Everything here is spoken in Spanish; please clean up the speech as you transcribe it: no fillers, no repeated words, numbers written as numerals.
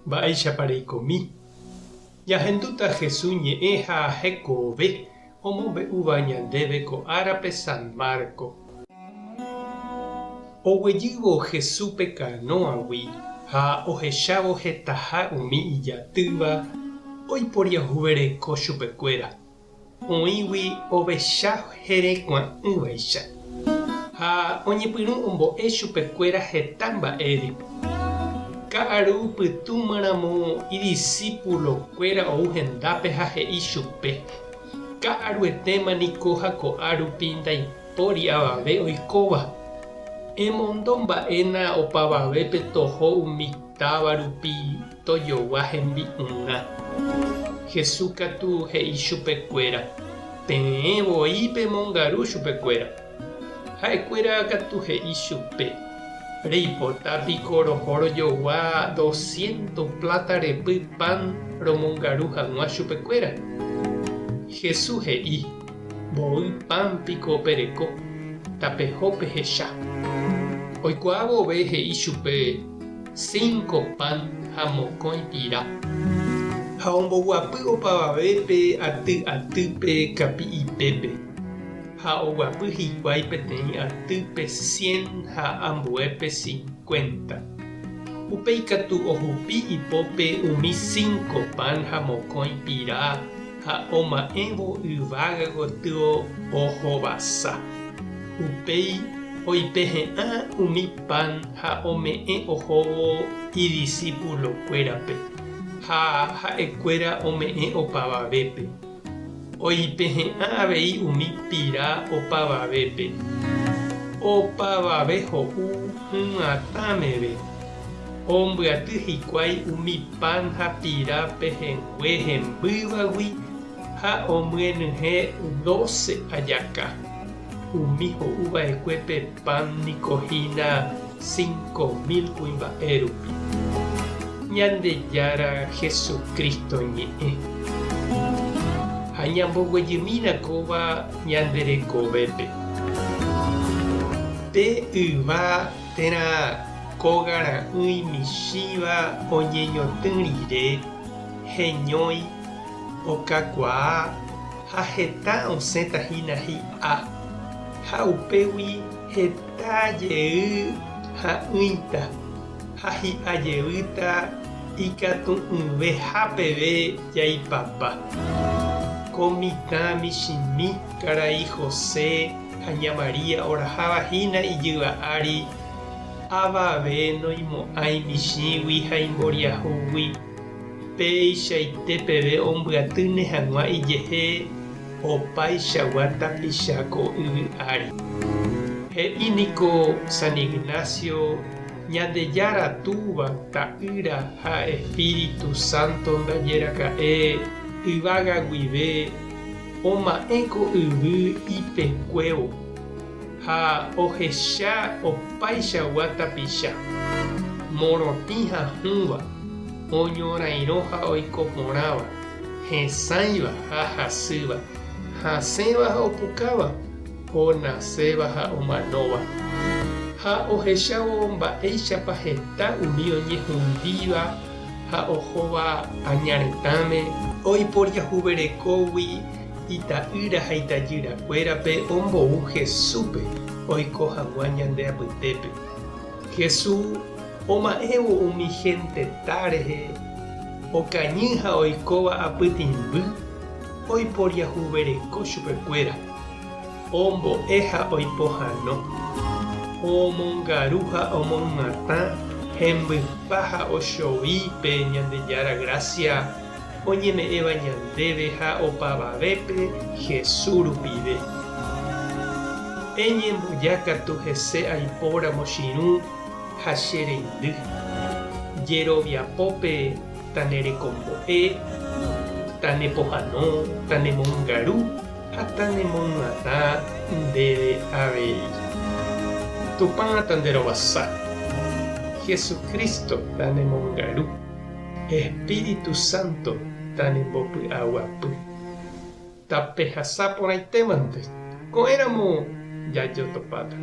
mba'éichapareikomi. Jahendúta Jesús ñe'ẽ ha hekove omombe'úva ñandéve ko árape San Marco. Oguejývo Jesús pe canoagui ha ohechávo hetaha umi ijatýva oiporiahuvereko chupekuéra. Oĩgui ovecha heregua'ỹvaicha ha oñepyrũ ombo'e chupekuéra heta mba'éri. Ka'aru pytũmaramo idiscípulokuéra ou hendápe ha he'i chupe: ka'aruetémaniko ha ko'árupi ndaipóri avave oikóva. Emondo mba'éna opavavépe toho umi távarupi tojogua hembi'urã. Jesús katu he'i chupekuéra: peẽvoi pemongaru chupekuéra. Ha'ekuéra katu he'i chupe: reipotápiko roho rojogua 200 plata repy pan romongaru hag̃ua chupekuéra. Jesús he'i: mbo'y pámpiko opereko, tapeho pehecha. Oikuaa vove he'i chupe: 5 pan ha mokõi pira. Ha omboguapy opavavépe aty kapi'ipépe. Ha oguapy hikuái peteĩ atýpe 100 ha ambuépe 50. Upéi katu ohupi ipópe umi 5 pan ha mokõi pira ha oma'ẽvo yvága gotyo ohovasa. Upéi oipehe'ã umi pan ha ome'ẽ ohóvo idiscípulokuérape ha ha'ekuéra ome'ẽ opavavépe. Oipehe'ã avei umi pira opavavépe. Opavave ho'u hy'atãmeve. Ombyaty hikuái umi pan ha pira pehengue hembývagui ha omyenyhẽ 12 ajaka. Umi ho'uva'ekuépe pan nikohína 5.000 kuimba'érupi. Ñandejára Jesucristo ñe'ẽ. Ha ñamboguejymínakóva ñanderekovépe. Pe yva térã kógara'ỹi michĩva oñeñotỹ rire, heñói, okakuaa ha heta osẽtahína hi'a. Ha upégui heta jey ha ỹita ha hi'ajevýta ikatu'ỹvehápeve jaipapa. Ko mitã michĩmi karai José ha ña Maria orahávahína ijyva ári avave noimo'ãi michĩgui ha imboriahúgui. Péichaite peve ombyatyne hag̃ua ijehe opaichagua tapicha ko yvy ári. He'íniko San Ignacio: ñandejára túva ta'ýra ha Espíritu Santo ndajeraka'e yvága guive oma'ẽko yvy ipekuévo ha ohecha opaichagua tapicha. Morotĩ ha hũva, oñorairõ ha oikoporãva, hesãiva ha hasýva, hasẽva ha opukáva, onaséva ha omanóva. Ha ohechávo mba'éichapa heta umi oñehũndíva ha ohóva añaretãme oiporiahuverekógui ita'ýra ha itajyrakuérape ombou Jesúspe oiko hag̃ua ñande apytépe. Jesús oma'ẽvo umi hentetã rehe, okañy ha oikóva apytĩmby oiporiahuvereko chupekuéra. Ombo'e ha oipohãno, omongaru ha omoñatã hembypa ha ochovy pe Ñandejára Gracia oñeme'ẽva ñandéve ha opavavépe Jesús rupive. Eñembojákatu hese aipóra mochirũ ha chereindy. Jeroviapópe tanerekombo'e, tanepohãno, tanemongaru ha tanemoñatã ndéve avei. Tupã tanderovasa. Jesucristo tanemongaru. Espíritu Santo tanembopy'aguapy. Tapehasa porãitémante. Ko'ẽramo jajotopáta.